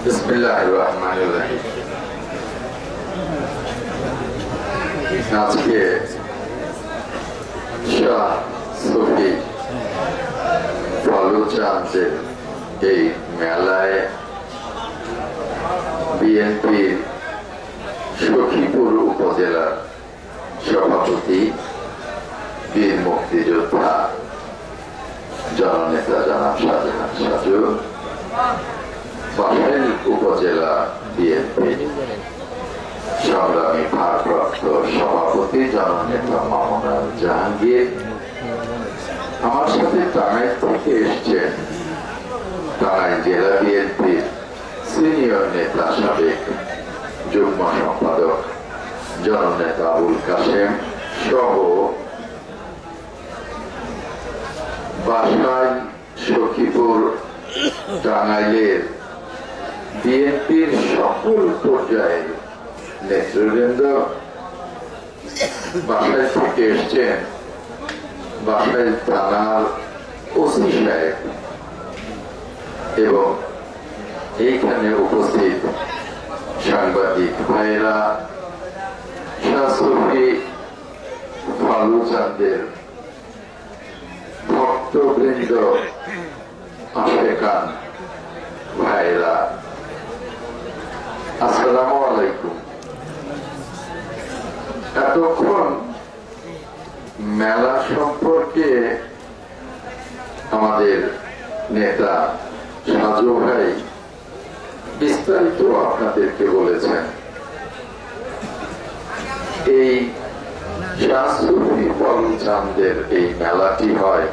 বিসমিল্লাহির রহমানির রহিম। আজকে শাহ সুফি ফালুচাঁদের এই মেলায় বিএনপির সখীপুর উপজেলার সভাপতি বীর মুক্তিযোদ্ধা জননেতা জনাব শাহজাহান সাজু, বাসাইল উপজেলা বিএনপি সংগ্রামী ভারপ্রাপ্ত সভাপতি জননেতা মামুনুল জাহাঙ্গীর, আমার সাথে টাঙ্গাইল থেকে এসছেন টাঙ্গাইল জেলা বিএনপির সিনিয়র নেতা সাবেক যুগ্ম সম্পাদক জননেতা আবুল কাশেম সহ বাসাইল, সখীপুর, টাঙ্গাইলের বিএনপির সকল পর্যায়ের নেতৃবৃন্দ। বাসাইল থেকে এসছেন বাসাইল থানার ওসি সাহেব এবং এইখানে উপস্থিত সাংবাদিক ভাইয়েরা, শাহ সুফি ফালুচাঁদের ভক্তবৃন্দ, আশেকান ভাইরা, আসসালামু আলাইকুম। এতক্ষণ মেলা সম্পর্কে আমাদের নেতা সাজু ভাই বিস্তারিত আপনাদেরকে বলেছেন। এই শাহ সুফি ফালুচাঁদের এই মেলাটি হয়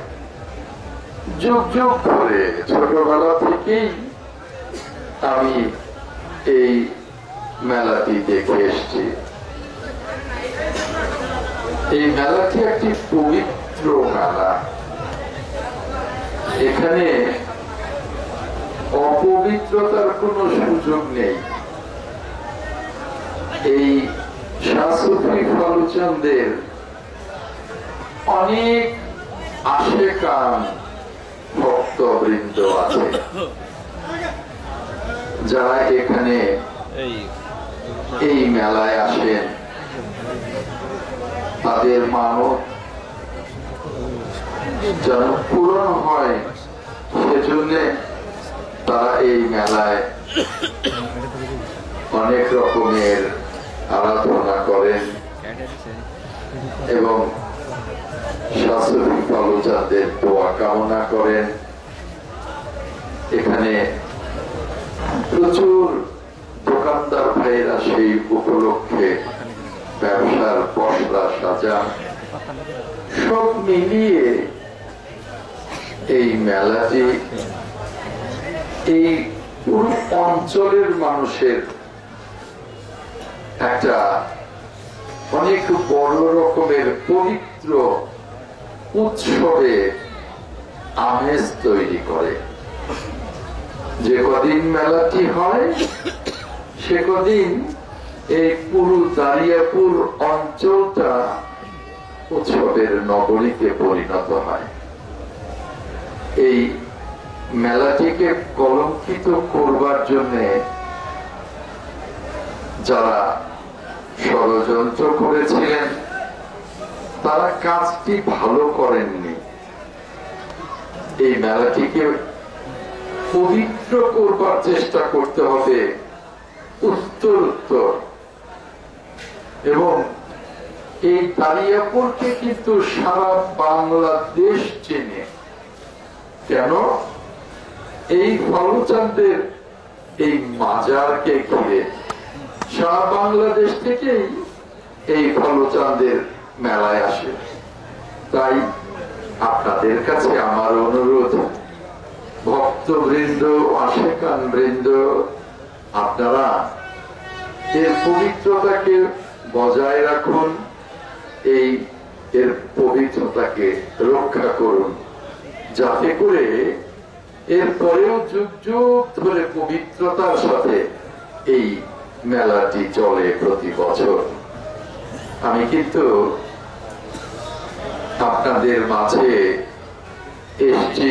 যুগ যুগ ধরে। ছোটবেলা থেকেই আমি এই মেলাটি দেখে এসছি। এই মেলাটি একটি পবিত্র মেলা। এখানে অপবিত্রতার কোন সুযোগ নেই। এই শাহ সুফি ফালুচাঁদের অনেক আশেকান ভক্তবৃন্দ আছে যারা এখানে এই মেলায় আসেন, তাদের মানত যেন পূরণ হয় সেজন্য তারা এই মেলায় অনেক রকমের আরাধনা করেন এবং শাহ সুফি ফালুচাঁদের দোয়া কামনা করেন। এখানে প্রচুর দোকানদার ভাইয়েরা সেই উপলক্ষে ব্যবসার পসরা সাজান। সব মিলিয়ে এই মেলাটি এই পুরো অঞ্চলের মানুষের একটা অনেক বড় রকমের পবিত্র উৎসবে আমেজ তৈরি করে। যে কদিন মেলাটি হয় সে কদিন এই পুরো দারিয়াপুর অঞ্চলটা উৎসবের নগরীতে পরিণত হয়। এই মেলাটিকে কলঙ্কিত করবার জন্য যারা ষড়যন্ত্র করেছিলেন তারা কাজটি ভালো করেননি। এই মেলাটিকে পবিত্র করবার চেষ্টা করতে হবে উত্তর এবং এই দারিয়াপুরকে কিন্তু সারা বাংলাদেশ চেনে। কেন? এই ফালুচাঁদের এই মাজারকে ঘিরে সারা বাংলাদেশ থেকেই এই ফালুচাঁদের মেলায় আসে। তাই আপনাদের কাছে আমার অনুরোধ, ভক্তবৃন্দ, আশেকান বৃন্দ, আপনারা এর পবিত্রতাকে বজায় রাখুন, এর পবিত্রতাকে রক্ষা করুন, যাতে করে এরপরেও যুগ যুগ ধরে পবিত্রতার সাথে এই মেলাটি চলে প্রতি বছর। আমি কিন্তু আপনাদের মাঝে এসছি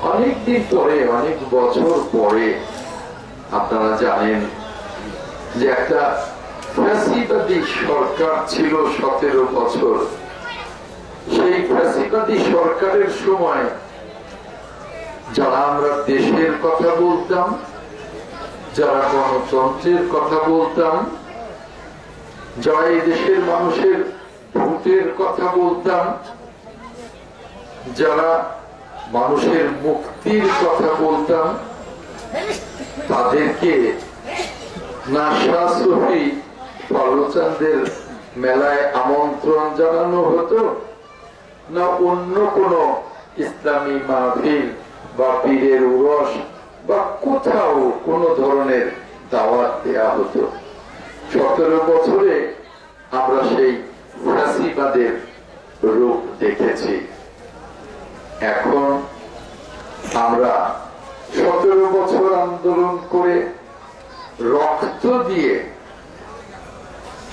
অনেকদিন পরে, অনেক বছর পরে আপনারা জানেন যে একটা ফ্যাসিবাদী সরকার ছিল 17 বছর। সেই ফ্যাসিবাদী সরকারের সময় যারা আমরা দেশের কথা বলতাম, যারা গণতন্ত্রের কথা বলতাম, যারা এই দেশের মানুষের ভোটের কথা বলতাম, যারা মানুষের মুক্তির কথা বলতাম, তাদেরকে না শাহ সুফি বালুচাঁদের মেলায় আমন্ত্রণ জানানো হতো, না অন্য কোন ইসলামী মাহফিল বা পীরের উরস বা কোথাও কোন ধরনের দাওয়াত দেয়া হতো। 17 বছরে আমরা সেই ফ্যাসিবাদের রূপ দেখেছি। এখন আমরা 17 বছর আন্দোলন করে রক্ত দিয়ে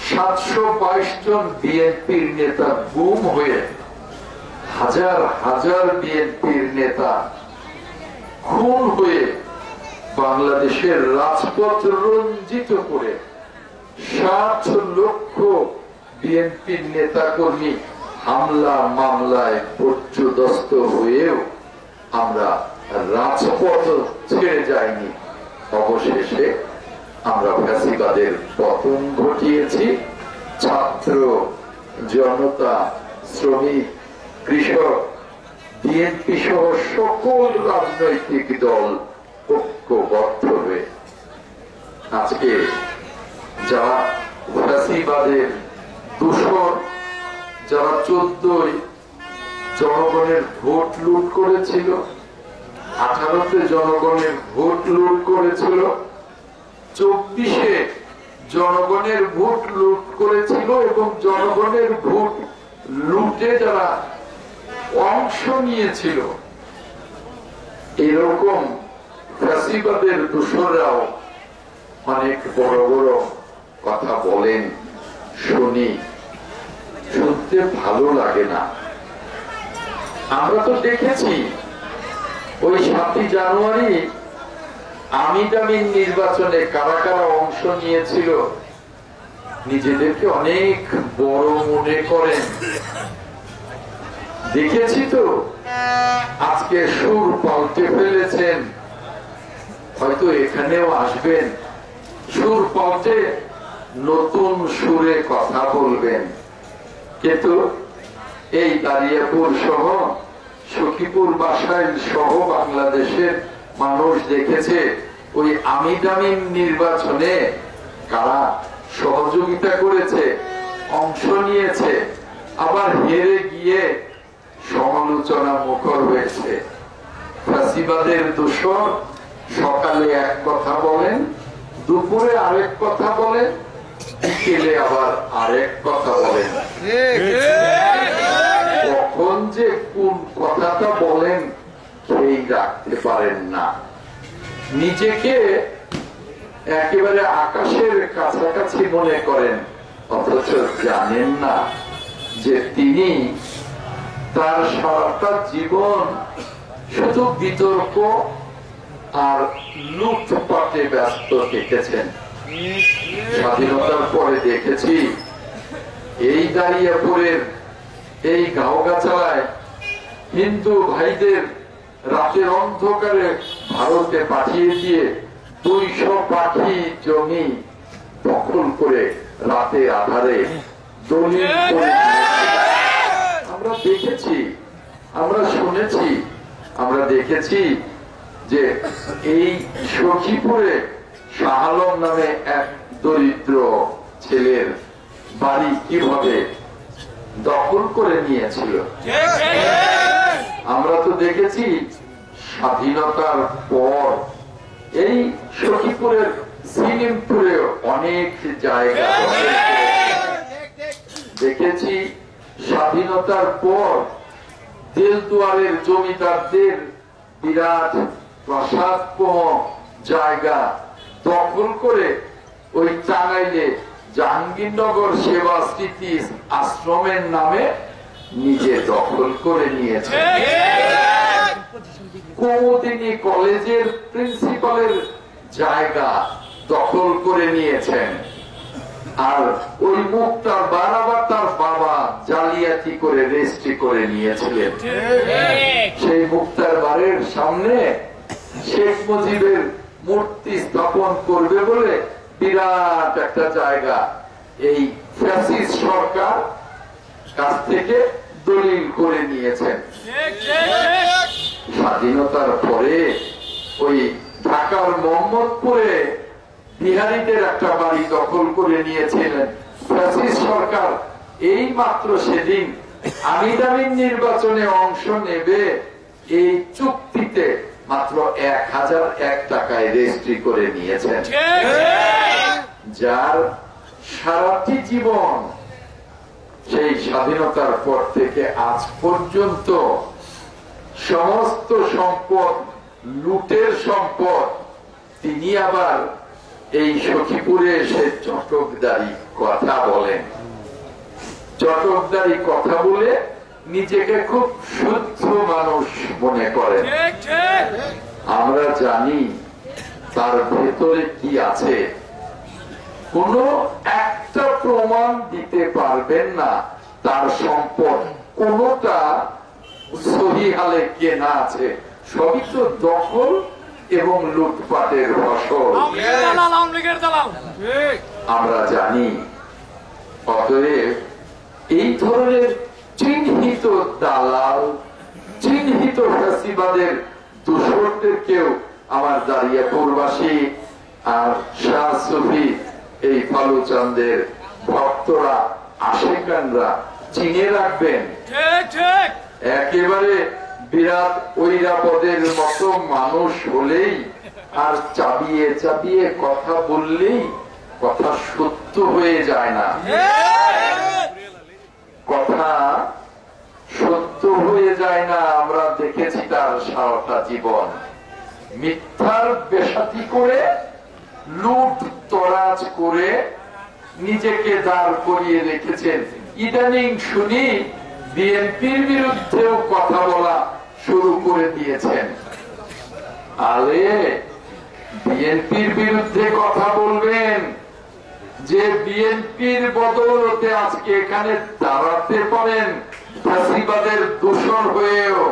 722 জন বিএনপির নেতা গুম হয়ে, হাজার হাজার বিএনপির নেতা খুন হয়ে, বাংলাদেশের রাজপথ রঞ্জিত করে 60 লক্ষ বিএনপির নেতা কর্মী হামলা মামলায় পর্যদস্ত হয়েও আমরা রাজপথ ছেড়ে যাইনি। অবশেষে আমরা ফ্যাসিবাদের পতন ঘটিয়েছি। ছাত্র, জনতা, শ্রমিক, কৃষক, বিএনপি সহ সকল রাজনৈতিক দল ঐক্যবদ্ধ হয়ে আজকে যারা ফ্যাসিবাদের দূষণ, যারা 14 জনগণের ভোট লুট করেছিল, 18-তে জনগণের ভোট লুট করেছিল, 24-এ জনগণের ভোট লুট করেছিল এবং জনগণের ভোট লুটে যারা অংশ নিয়েছিল, এরকম ফ্যাসিবাদের দূষণরাও অনেক বড় বড় কথা বলেন, শুনি, শুনতে ভালো লাগে না। আমরা তো দেখেছি ওই 7 জানুয়ারি আমিন নির্বাচনে কারা কারা অংশ নিয়েছিল, নিজেদেরকে অনেক বড় মনে করেন। দেখেছি তো আজকে সুর পাল্টে ফেলেছেন, হয়তো এখানেও আসবেন, সুর পাল্টে নতুন সুরে কথা বলবেন। কিন্তু এই দারিয়াপুর সহ সখীপুর বাসাইল সহ বাংলাদেশের মানুষ দেখেছে ওই আমিন নির্বাচনে কারা সহযোগিতা করেছে, অংশ নিয়েছে, আবার হেরে গিয়ে সমালোচনা মুখর হয়েছে। ফ্যাসিবাদের দূষণ সকালে এক কথা বলেন, দুপুরে আরেক কথা বলেন, বিকেলে আবার আরেক কথা বলেন। কখন যে কোন কথাটা বলেন সেই রাখতে পারেন না। নিজেকে একেবারে আকাশের কাছাকাছি মনে করেন, অথচ জানেন না যে তিনি তার সারাটা জীবন শুধু বিতর্ক আর লুটপাটে ব্যস্ত থেকেছেন। স্বাধীনতার পরে দেখেছি এই দারিয়াপুরের এই গাওগাছালায় হিন্দু ভাইদের রাতের অন্ধকারে ভারতে পাঠিয়ে দিয়ে 200 পাখি জমি দখল করে রাতে আধারে দলিল করে আমরা দেখেছি, আমরা শুনেছি, আমরা দেখেছি যে এই সখীপুরে শাহ আলম নামে এক দরিদ্র ছেলের বাড়ি কিভাবে দখল করে নিয়েছিল। আমরা তো দেখেছি স্বাধীনতার পর এই সখীপুরের সিলিমপুরে অনেক জায়গা দেখেছি। স্বাধীনতার পর দেলদুয়ারের জমিদারদের বিরাট প্রাসাদপহ জায়গা দখল করে ওই টাঙ্গাইলে জাহাঙ্গীরনগর সেবা স্মৃতি আশ্রমের নামে নিজে দখল করে নিয়েছে। কুমুদিনী কলেজের প্রিন্সিপালের জায়গা দখল করে নিয়েছেন। আর ওই মুক্তার বারাবার তার বাবা জালিয়াতি করে রেজিস্ট্রি করে নিয়েছিলেন। সেই মুক্তার বাড়ির সামনে শেখ মুজিবের মূর্তি স্থাপন করবে বলে বিরাট একটা জায়গা এই ফ্যাসিস্ট সরকার কাছ থেকে দলিল করে নিয়েছেন। স্বাধীনতার পরে ওই ঢাকার মোহাম্মদপুরে বিহারীদের একটা বাড়ি দখল করে নিয়েছিলেন ফ্যাসিস্ট সরকার। এই মাত্র সেদিন আমির আমিন নির্বাচনে অংশ নেবে এই চুক্তিতে মাত্র 1001 টাকায় রেজিস্ট্রি করে নিয়েছেন, যার সারাটি জীবন সেই স্বাধীনতার পর থেকে আজ পর্যন্ত সমস্ত সম্পদ লুটের সম্পদ তিনি আবার এই সখীপুরে এসে চটকদারি কথা বলেন। চটকদারি কথা বলে নিজেকে খুব শুদ্ধ মানুষ মনে করেন। আমরা জানি তার ভেতরে কি আছে। কোন একটা প্রমাণ দিতে পারবেন না তার সম্পদ কোনটা সহি হালে কেনা আছে। সবই তো দখল এবং লুটপাটের ফসল আমরা জানি। অতএব এই ধরনের চিহ্নিত দালাল, চিহ্নিত ফ্যাসিবাদের দূষণদেরকেও আমার দাঁড়িয়াপুরবাসী আর শাহ সুফি এই ফালুচাঁদের ভক্তরা আশেকানরা চিনে রাখবেন। একেবারে বিরাট ঐরাপদের মতো মানুষ হলেই আর চাবিয়ে চাবিয়ে কথা বললেই কথা সত্য হয়ে যায় না, কথা সত্য হয়ে যায় না। আমরা দেখেছি তার সারাটা জীবন মিথ্যার বেশাতি করে লুট তরাজ করে নিজেকে দাঁড় করিয়ে রেখেছেন। ইদানিং শুনি বিএনপির বিরুদ্ধেও কথা বলা শুরু করে দিয়েছেন। আরে বিএনপির বিরুদ্ধে কথা বলবেন যে বিএনপির বদৌলতে আজকে এখানে দাঁড়াতে পারেন ফ্যাসিবাদের দূষণ হয়েও।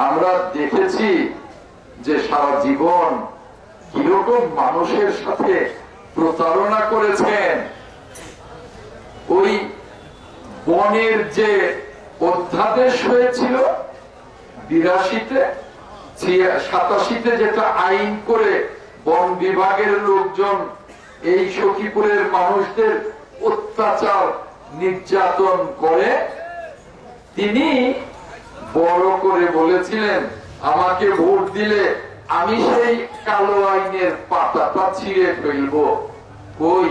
আমরা দেখেছি যে সারা জীবন কিরকম মানুষের সাথে প্রতারণা করেছেন। ওই বনের যে অধ্যাদেশ হয়েছিল 82-তে 87-তে যেটা আইন করে বন বিভাগের লোকজন এই সখীপুরের মানুষদের অত্যাচার নির্যাতন করে, তিনি বড় করে বলেছিলেন আমাকে ভোট দিলে আমি সেই কালো আইনের পাতাটা ছিঁড়ে ফেলবো। ওই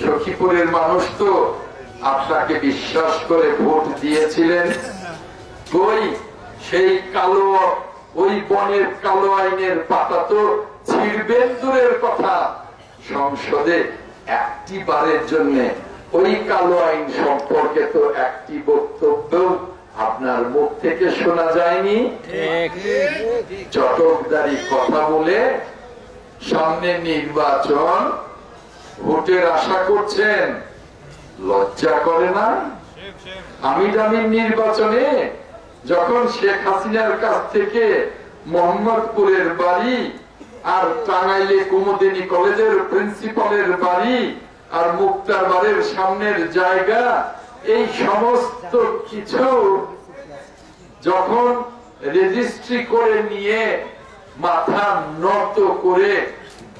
সখীপুরের মানুষ তো আপনাকে বিশ্বাস করে ভোট দিয়েছিলেন। ওই সেই কালো ওই বনের কালো আইনের পাতা তো ছিঁড়বেন দূরের কথা, সংসদে একটি বারের জন্য ওই কালো আইন সম্পর্কে তো একটি বক্তব্য আপনার মুখ থেকে শোনা যায়নি। চটকদারি কথা বলে সামনে নির্বাচন, ভোটের আশা করছেন, লজ্জা করে না? আমির আমিন নির্বাচনে যখন শেখ হাসিনার কাছ থেকে মোহাম্মদপুরের বাড়ি আর টাঙ্গাইলে কুমুদিনী কলেজের প্রিন্সিপালের বাড়ি আর মুক্তার বাড়ির সামনের জায়গা, এই সমস্ত কিছু যখন রেজিস্ট্রি করে নিয়ে মাথা নত করে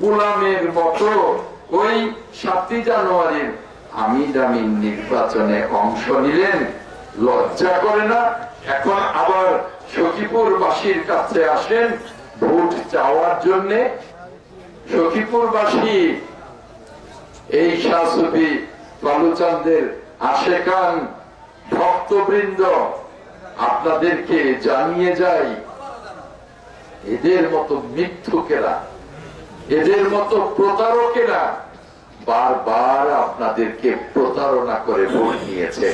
গোলামের মতো ওই 7 জানুয়ারির আমির আমিন নির্বাচনে অংশ নিলেন, লজ্জা করে না? এখন আবার সখীপুরবাসীর কাছে আসেন ভোট চাওয়ার জন্য। সখীপুরবাসী এই শাহ সুফি ফালুচাঁদের আশেকান ভক্তবৃন্দ আপনাদেরকে জানিয়ে যাই, এদের মতো মিথ্যুকেরা, এদের মতো প্রতারকেরা বারবার আপনাদেরকে প্রতারণা করে ভোট নিয়েছে,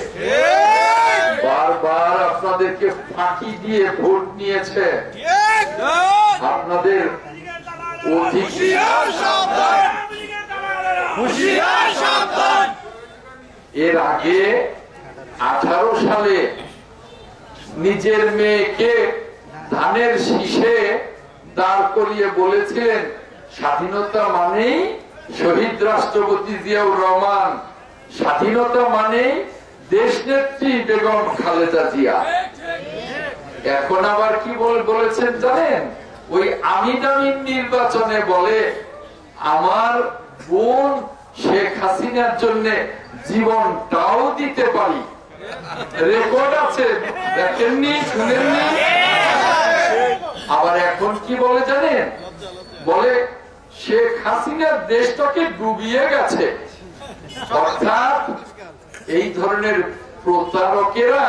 বারবার আপনাদেরকে ফাঁকি দিয়ে ভোট নিয়েছে। আপনাদের এর আগে 18 সালে নিজের মেয়েকে ধানের শীষে দাঁড় করিয়ে বলেছিলেন স্বাধীনতা মানেই শহীদ রাষ্ট্রপতি জিয়াউর রহমান, স্বাধীনতা মানেই দেশনেত্রী বেগম খালেদা জিয়া। এখন আবার কি বলেছেন জানেন? ওই আমিন আমিন নির্বাচনে বলে আমার বোন শেখ হাসিনার জন্য জীবনটাও দিতে পারি। রেকর্ড আছে, দেখেননি, শুনেননি? আবার এখন কি বলে জানেন? বলে শেখ হাসিনার দেশটাকে ডুবিয়ে গেছে। অর্থাৎ এই ধরনের প্রতারকেরা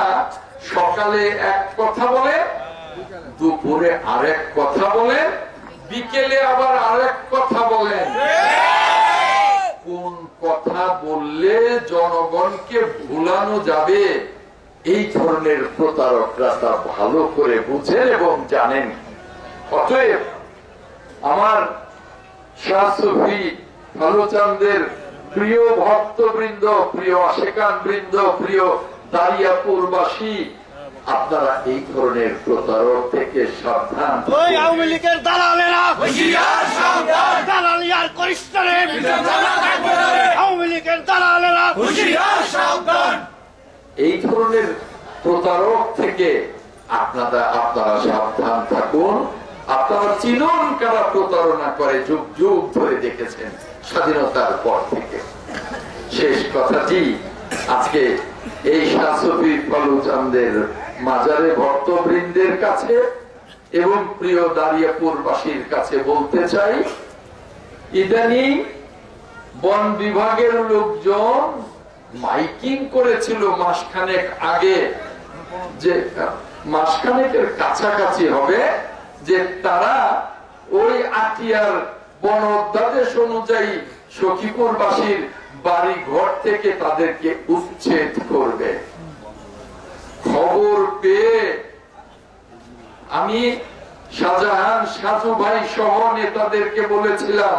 সকালে এক কথা বলে, দুপুরে আরেক কথা বলে, বিকেলে আবার আরেক কথা বলেন। কোন কথা বললে জনগণকে ভুলানো যাবে এই ধরনের প্রতারকরা তা ভালো করে বুঝেন এবং জানেন। অতএব আমার শাহ সুফি ফালুচান্দের প্রিয় ভক্তবৃন্দ, প্রিয় আশেকান বৃন্দ, প্রিয় দারিয়াপুরবাসী, আপনারা এই ধরনের প্রতারক থেকে সাবধান। ওই আওয়ামী লীগের দালালেরা হুঁশিয়ার সাবধান, দালালিয়ার করিস্তারে আওয়ামী লীগের দালালেরা হুঁশিয়ার সাবধান। এই ধরনের প্রতারক থেকে আপনারা সাবধান থাকুন। আপনারা চিনুন কারা প্রতারণা করে, যুগ যুগ ধরে দেখেছেন স্বাধীনতার পর থেকে। শেষ কথাটি আজকে এই শাহ সুফি ফালুচান্দের মাজারে ভক্তবৃন্দের কাছে এবং প্রিয় দারিয়াপুরবাসীর কাছে বলতে চাই, ইদানিং বন বিভাগের লোকজন মাইকিং করেছিল মাসখানেক আগে, যে মাসখানেকের কাছাকাছি হবে, যে তারা ওই আটিয়ার বন অধ্যাদেশ অনুযায়ী সখীপুরবাসীর বাড়ি ঘর থেকে তাদেরকে উচ্ছেদ করবে। খবর পেয়ে আমি শাহজাহান সাজু ভাই সহ নেতাদেরকে বলেছিলাম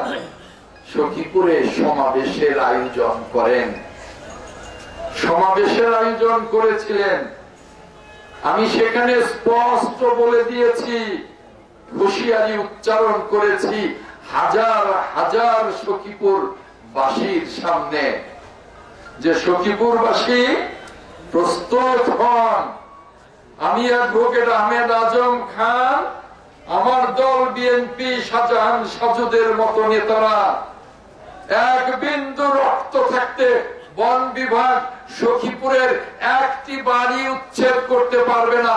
সখীপুরে সমাবেশের আয়োজন করেন। সমাবেশের আয়োজন করেছিলেন। আমি সেখানে স্পষ্ট বলে দিয়েছি, হুঁশিয়ারি উচ্চারণ করেছি হাজার হাজার সখীপুর বাসীর সামনে, যে সখীপুরবাসী প্রস্তুত হন। আমি অ্যাডভোকেট আহমেদ আজম খান, আমার দল বিএনপি, শাহজাহান সাজুদের মতো নেতারা এক বিন্দু রক্ত থাকতে বন বিভাগ সখীপুরের একটি বাড়ি উচ্ছেদ করতে পারবে না,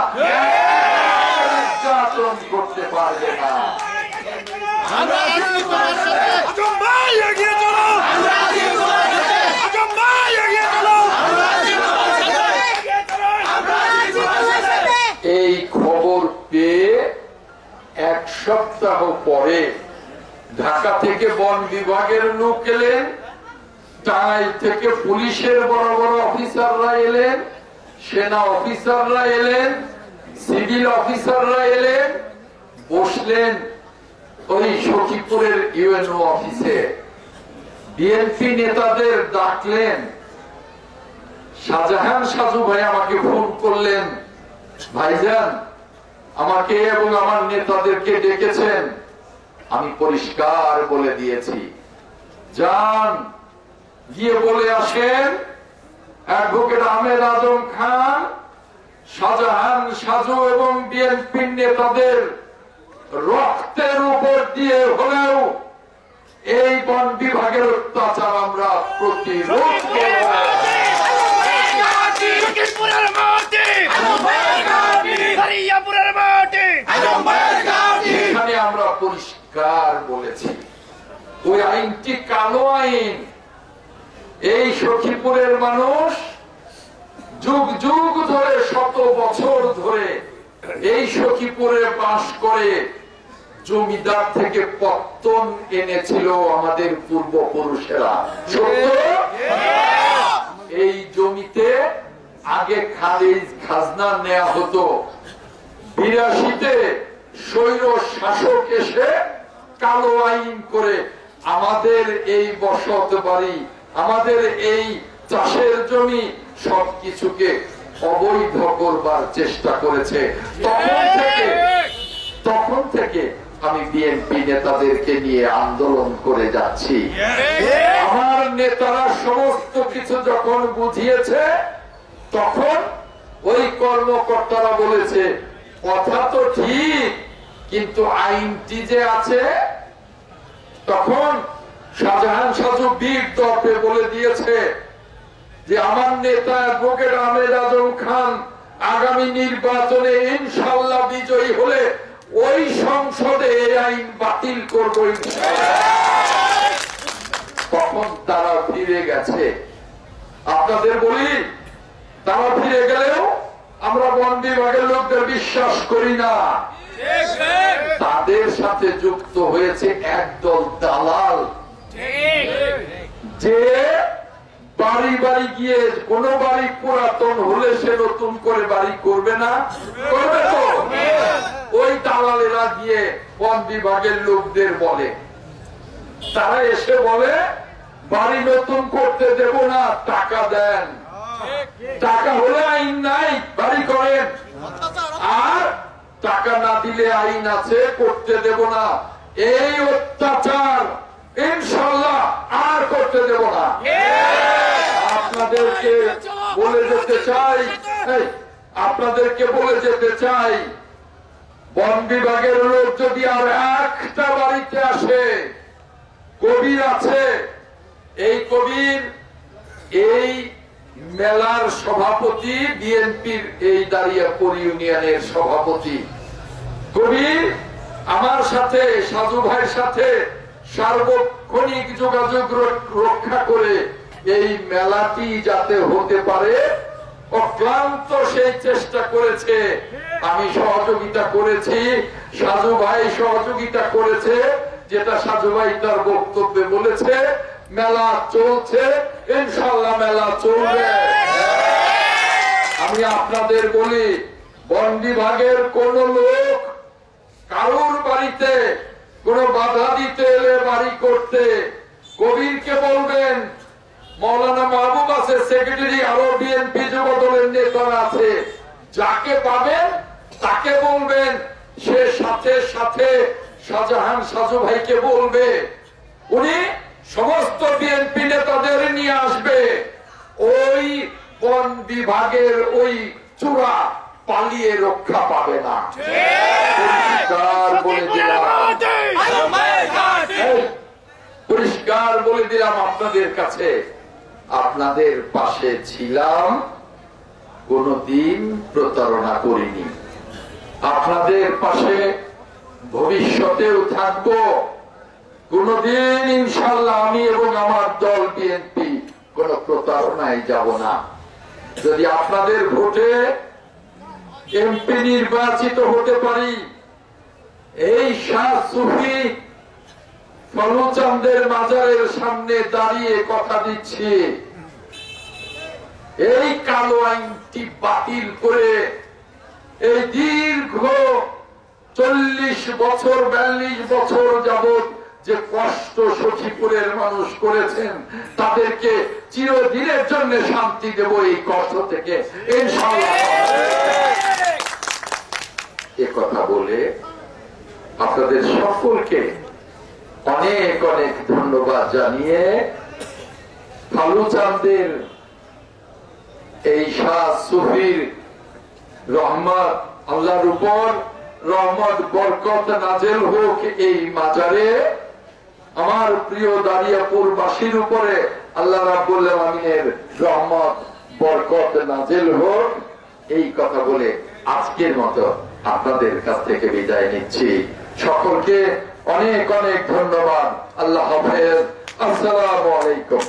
নির্যাতন করতে পারবে না। এই খবর পেয়ে এক সপ্তাহ পরে ঢাকা থেকে বন বিভাগের লোক এলেন, টাঙ্গাইল থেকে পুলিশের বড় বড় অফিসাররা এলেন, সেনা অফিসাররা এলেন, সিভিল অফিসাররা এলেন, বসলেন ওই সখীপুরের ইউএনও অফিসে। বিএনপি নেতাদের ডাকলেন। শাহজাহান সাজু ভাই আমাকে ফোন করলেন, ভাইজান আমাকে এবং আমার নেতাদেরকে ডেকেছেন। আমি পরিষ্কার বলে দিয়েছি, যান গিয়ে বলে আসেন অ্যাডভোকেট আহমেদ আজম খান, শাহজাহান সাজু এবং বিএনপি নেতাদের রক্তের উপর দিয়ে হলেও এই বন বিভাগের অত্যাচার আমরা প্রতিরোধ করব। এখানে আমরা পরিষ্কার বলেছি ওই আইনটি কালো আইন। এই সখীপুরের মানুষ যুগ যুগ ধরে, শত বছর ধরে এই সখীপুরে বাস করে জমিদার থেকে পত্তন এনেছিল আমাদের পূর্বপুরুষেরা। এই জমিতে আগে খালিজ খাজনা নেওয়া হতো। 82-তে স্বৈর শাসক এসে কালো আইন করে আমাদের এই বসত বাড়ি, আমাদের এই চাষের জমি সবকিছুকে অবৈধ করবার চেষ্টা করেছে। তখন থেকে আমি বিএনপি নেতাদেরকে নিয়ে আন্দোলন করে যাচ্ছি। আমার নেতারা সমস্ত কিছু যখন বুঝিয়েছে, তখন ওই কর্মকর্তারা বলেছে কথা তো ঠিক, কিন্তু আইনটি যে আছে। তখন শাহজাহান সাজু বীর দর্পে বলে দিয়েছে যে আমার নেতা অ্যাডভোকেট আহমেদ আজম খান আগামী নির্বাচনে ইনশাআল্লাহ বিজয়ী হলে ওই সংসদে এই আইন বাতিল করবো ইনশাআল্লাহ। তখন তারা ফিরে গেছে। আপনাদের বলি, তারা ফিরে গেলেও আমরা বন বিভাগের লোকদের বিশ্বাস করি না। তাদের সাথে যুক্ত হয়েছে একদল দালাল, যে বাড়ি বাড়ি গিয়ে কোন বাড়ি পুরাতন হলে সে নতুন করে বাড়ি করবে না, করবে তো? ওই দালালেরা গিয়ে বন বিভাগের লোকদের বলে, তারা এসে বলে বাড়ি নতুন করতে দেব না, টাকা দেন। টাকা হলে আইন নাই, বাড়ি করেন। আর টাকা না দিলে আইন আছে, করতে দেব না। এই অত্যাচার ইনশাআল্লাহ আর করতে দেব না। আপনাদেরকে বলে যেতে চাই, আপনাদেরকে বলে যেতে চাই, বন বিভাগের লোক যদি আর একটা বাড়িতে আসে, কবির আছে, এই কবির এই মেলার সভাপতি, বিএনপির এই দাঁড়িয়াপুর ইউনিয়নের সভাপতি কবির আমার সাথে, সাজু ভাইয়ের সাথে সার্বক্ষণিক যোগাযোগ রক্ষা করে এই মেলাটি যাতে হতে পারে অক্লান্ত সেই চেষ্টা করেছে। আমি সহযোগিতা করেছি, সাজু ভাই সহযোগিতা করেছে। যেটা সাজু ভাই তার বক্তব্যে বলেছে, মেলা চলছে, ইনশাআল্লাহ মেলা চলবে। আমি আপনাদের বলি, বন বিভাগের কোন লোক কারোর বাড়িতে কোন বাধা দিতে এলে বাড়ি করতে, কবিরকে বলবেন, মৌলানা মাহবুব আছে সেক্রেটারি, আরো বিএনপি যুব দলের নেতারা আছে, যাকে পাবেন তাকে বলবেন, সে সাথে সাথে শাহজাহান সাজু ভাইকে বলবে, উনি সমস্ত বিএনপি নেতাদের নিয়ে আসবে। ওই বন বিভাগের ওই চূড়া পালিয়ে রক্ষা পাবে না। পরিষ্কার বলে দিলাম আপনাদের কাছে, আপনাদের পাশে ছিলাম, কোনদিন প্রতারণা করিনি। আপনাদের পাশে ভবিষ্যতেও থাকবো। কোনদিন ইনশাআল্লাহ আমি এবং আমার দল বিএনপি কোন প্রতারণায় যাব না। যদি আপনাদের ভোটে এমপি নির্বাচিত হতে পারি, এই শাহ সুফি ফলুচাঁদের মাজারের সামনে দাঁড়িয়ে কথা দিচ্ছি, এই কালো আইনটি বাতিল করে এই দীর্ঘ 40 বছর 42 বছর যাবৎ যে কষ্ট সখীপুরের মানুষ করেছেন, তাদেরকে চিরদিনের জন্য শান্তি দেব এই কষ্ট থেকে ইনশাআল্লাহ। এ কথা বলে আপনাদের সকলকে অনেক অনেক ধন্যবাদ জানিয়ে ফালুচাঁদের এই শাহ সুফির রহমত, আল্লাহর উপর রহমত বরকত নাজেল হোক এই মাজারে, আমার প্রিয় দাঁড়িয়াপুর বাসীর উপরে আল্লাহ রাব্বুল আলামিনের রহমত বরকত নাজেল হোক। এই কথা বলে আজকের মতো আপনাদের কাছ থেকে বিদায় নিচ্ছি। সকলকে অনেক অনেক ধন্যবাদ। আল্লাহ হাফেজ। আসসালামু আলাইকুম।